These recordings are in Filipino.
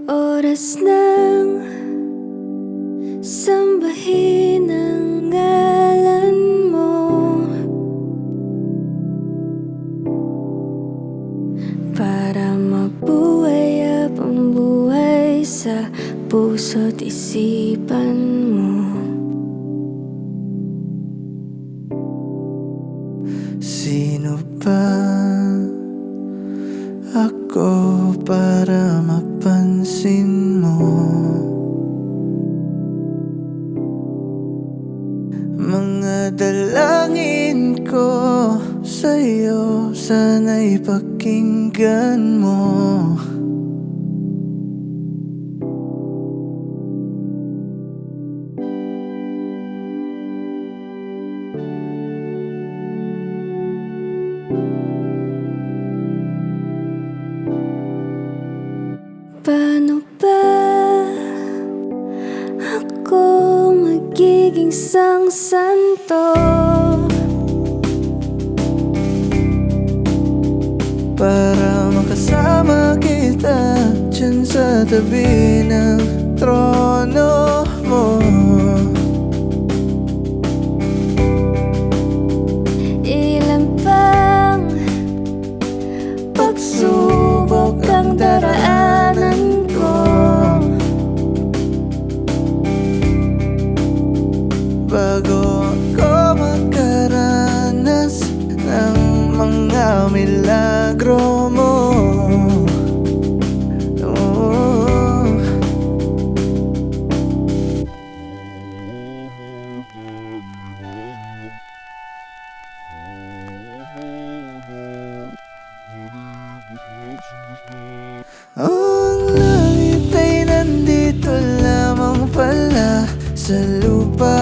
Oras ng sambahin ang ngalan mo, para mabuhay ang buhay sa puso't isipan mo. Sino ba ako para mapansin mo? Mga dalangin ko sa'yo, sana'y pakinggan mo. Paano ba ako magiging sang santo para makasama kita dyan sa tabi ng trono mo? Ilan pang pagsubok ang daraanan ko, bago ako makaranas ng mga milagro mo. Ang langit ay nandito lamang pala sa lupa,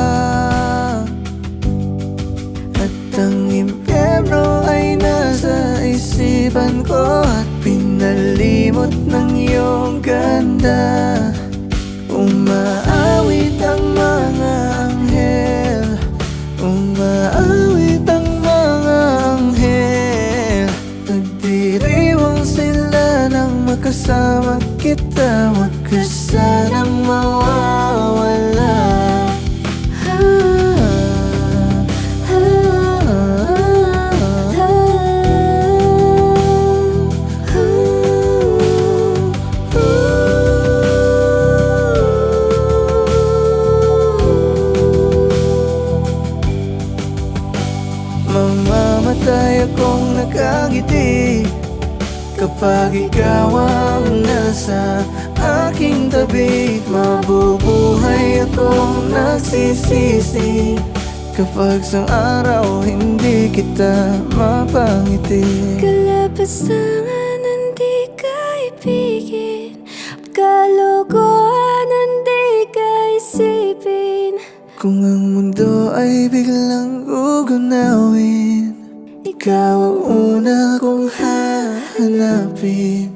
at ang impyerno ay nasa isipan ko, at pinalimot ng iyong ganda. Umaawit ang mga anghel, umaawit ang mga anghel. Nagdiriwang sila nang makasama kita, wag ka sanang mawawala. Mamamatay akong nakangiti kapag ikaw ang nasa aking tabi. Mabubuhay akong nagsisisi kapag sa araw hindi kita mapangiti. kalapastangan di ka ibigin, kalokohan di ka isipin. Kung ang mundo ay biglang gugunawin, ikaw ang una kong hahanapin.